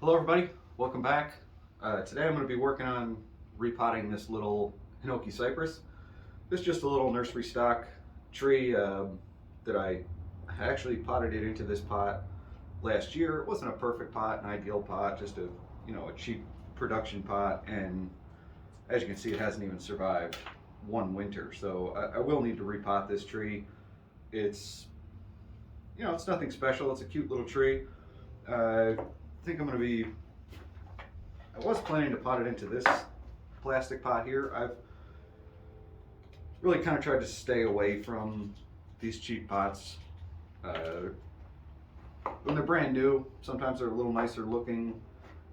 Hello everybody, welcome back. Today I'm going to be working on repotting this little hinoki cypress. This is just a little nursery stock tree that I actually potted it into this pot last year. It wasn't a perfect pot, an ideal pot, just a cheap production pot, and as you can see it hasn't even survived one winter. So I will need to repot this tree. It's it's nothing special, it's a cute little tree. I think I'm going to be I was planning to pot it into this plastic pot here. I've really kind of tried to stay away from these cheap pots. Uh, when they're brand new, sometimes they're a little nicer looking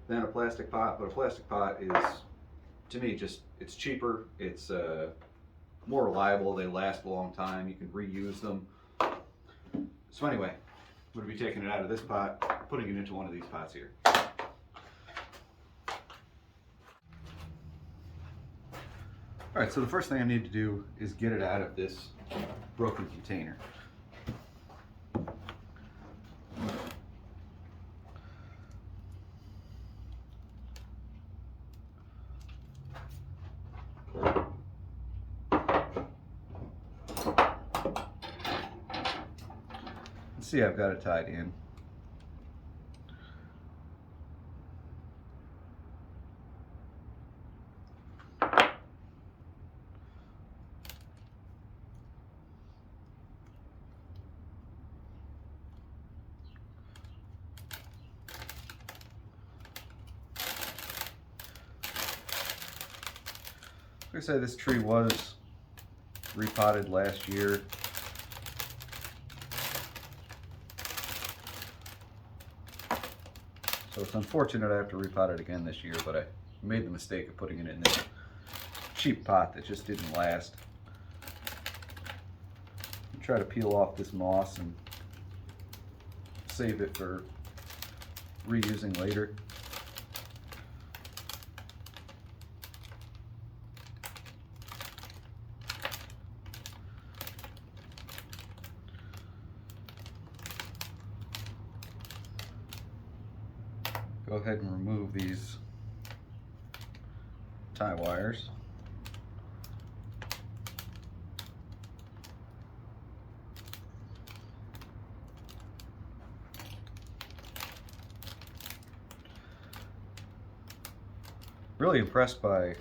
than a plastic pot, but a plastic pot is, to me, it's cheaper, it's more reliable, they last a long time, you can reuse them. So anyway, I'm going to be taking it out of this pot, putting it into one of these pots here. Alright, so the first thing I need to do is get it out of this broken container. See, I've got it tied in. Like I said, this tree was repotted last year. So it's unfortunate I have to repot it again this year, but I made the mistake of putting it in this cheap pot that just didn't last. Try to peel off this moss and save it for reusing later. Go ahead and remove these tie wires. Really impressed by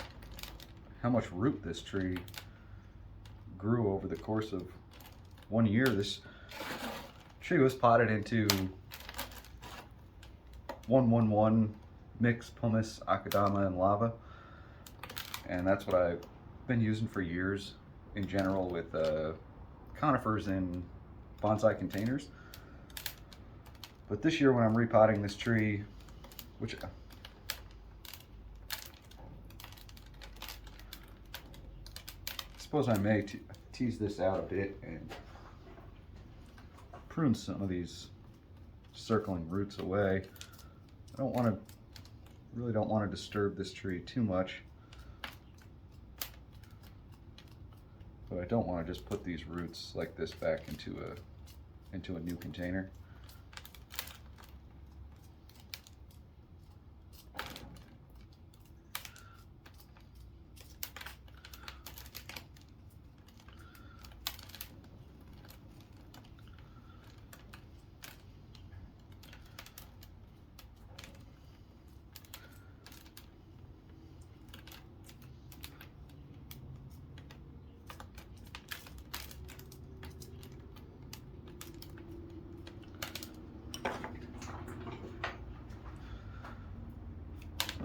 how much root this tree grew over the course of 1 year. This tree was potted into 1-1-1 mix pumice, akadama, and lava, and that's what I've been using for years in general with conifers in bonsai containers. But this year when I'm repotting this tree, which I suppose I may tease this out a bit and prune some of these circling roots away. I really don't want to disturb this tree too much, but I don't want to just put these roots like this back into a new container.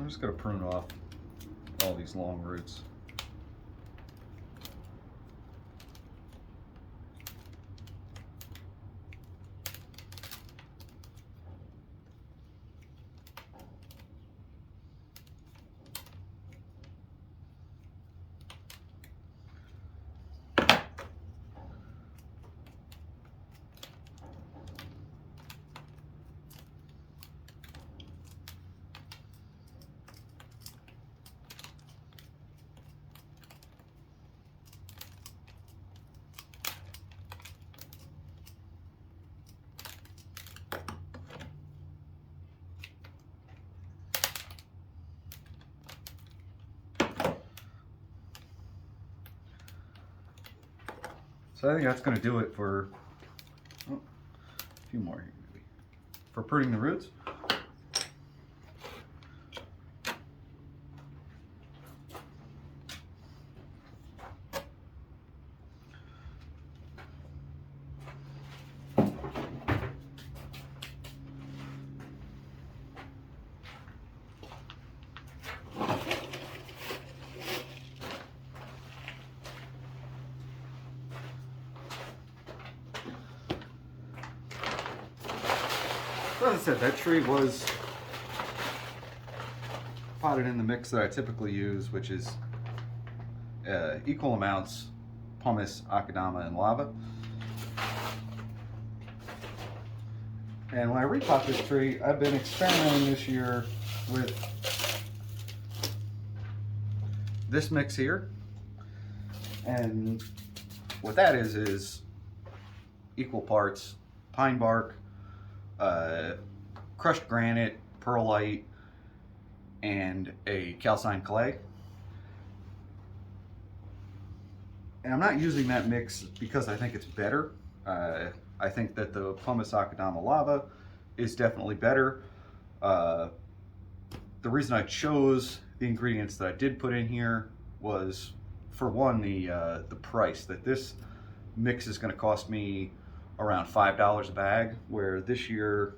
I'm just going to prune off all these long roots. So I think that's going to do it for a few more here maybe, for pruning the roots. As I said, that tree was potted in the mix that I typically use, which is equal amounts pumice, akadama, and lava. And when I repot this tree, I've been experimenting this year with this mix here. And what that is equal parts pine bark, crushed granite, perlite, and a calcined clay. And I'm not using that mix because I think it's better. I think that the pumice akadama lava is definitely better. The reason I chose the ingredients that I did put in here was, for one, the price. That this mix is going to cost me around $5 a bag, where this year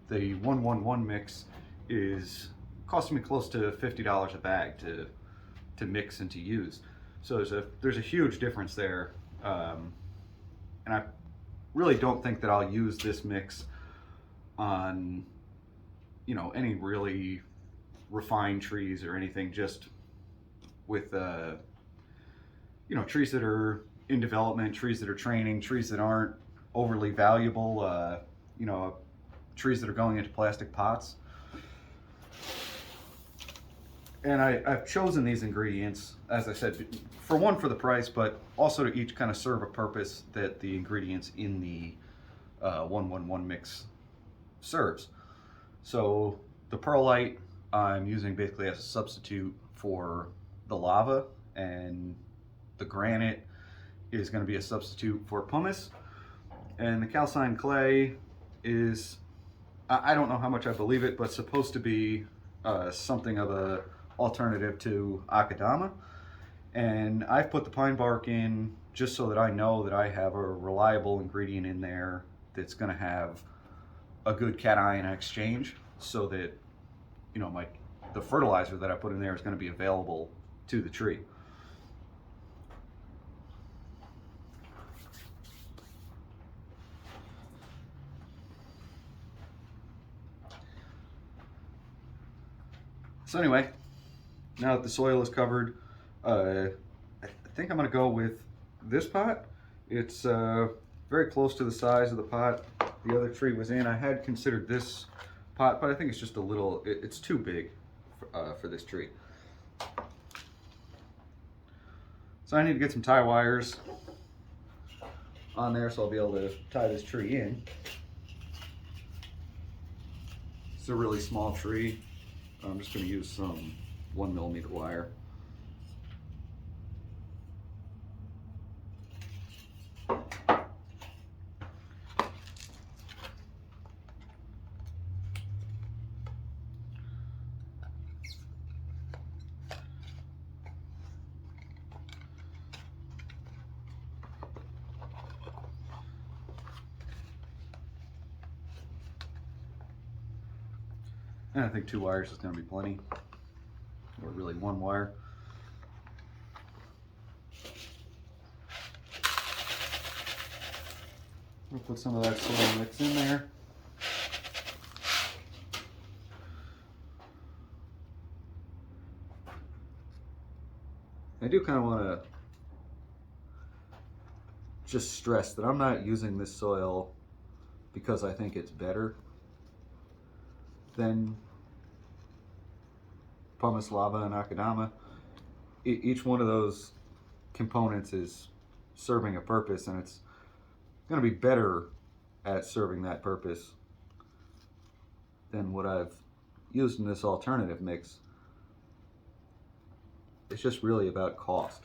the 111 mix is costing me close to $50 a bag to mix and to use. So there's a huge difference there, and I really don't think that I'll use this mix on, you know, any really refined trees or anything. Just with you know, trees that are in development, trees that are training, trees that aren't overly valuable, you know, trees that are going into plastic pots. And I've chosen these ingredients, as I said, for one, for the price, but also to each kind of serve a purpose that the ingredients in the 111 mix serves. So the perlite I'm using basically as a substitute for the lava, and the granite is going to be a substitute for pumice. And the calcined clay is, I don't know how much I believe it, but supposed to be something of a alternative to akadama. And I've put the pine bark in just so that I know that I have a reliable ingredient in there that's going to have a good cation exchange, so that, you know, the fertilizer that I put in there is going to be available to the tree. So anyway, now that the soil is covered, I think I'm going to go with this pot. It's very close to the size of the pot the other tree was in. I had considered this pot, but I think it's just a little, it's too big for this tree. So I need to get some tie wires on there so I'll be able to tie this tree in. It's a really small tree. I'm just going to use some 1mm wire. And I think 2 wires is going to be plenty, or really 1 wire. We'll put some of that soil mix in there. I do kind of want to just stress that I'm not using this soil because I think it's better than pumice, lava, and akadama. Each one of those components is serving a purpose, and it's going to be better at serving that purpose than what I've used in this alternative mix. It's just really about cost.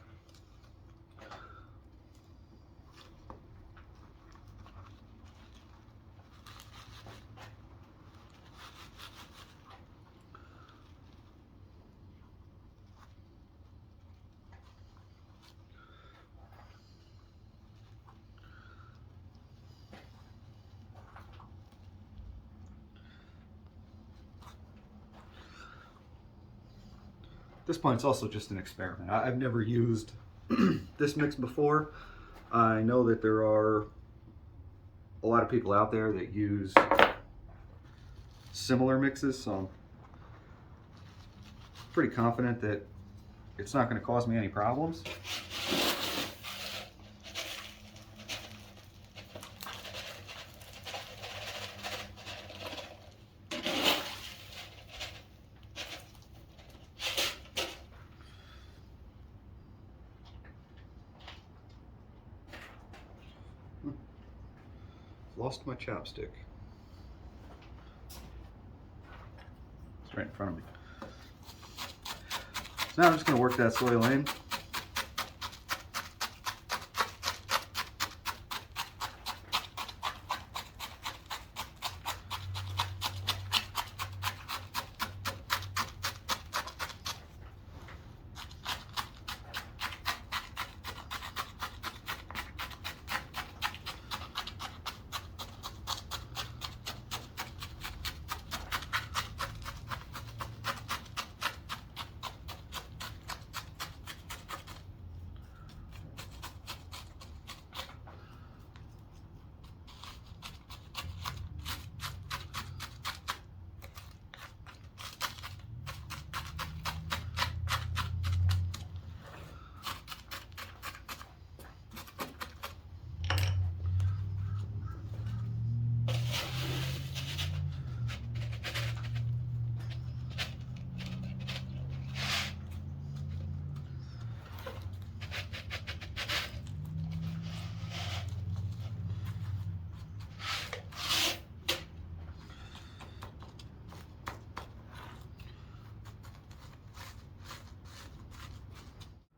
this point it's also just an experiment. I've never used this mix before. I know that there are a lot of people out there that use similar mixes, so I'm pretty confident that it's not going to cause me any problems. Lost my chopstick. It's right in front of me. So now I'm just going to work that soil in.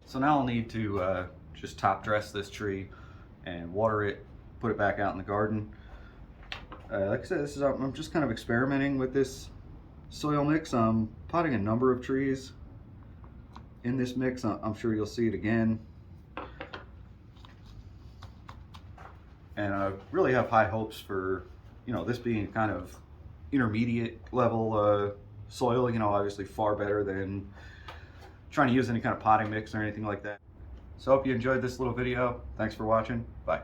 So now I'll need to just top dress this tree and water it, put it back out in the garden. Like I said, I'm just kind of experimenting with this soil mix. I'm potting a number of trees in this mix. I'm sure you'll see it again. And I really have high hopes for, this being kind of intermediate level soil, obviously far better than trying to use any kind of potting mix or anything like that. So I hope you enjoyed this little video. Thanks for watching. Bye.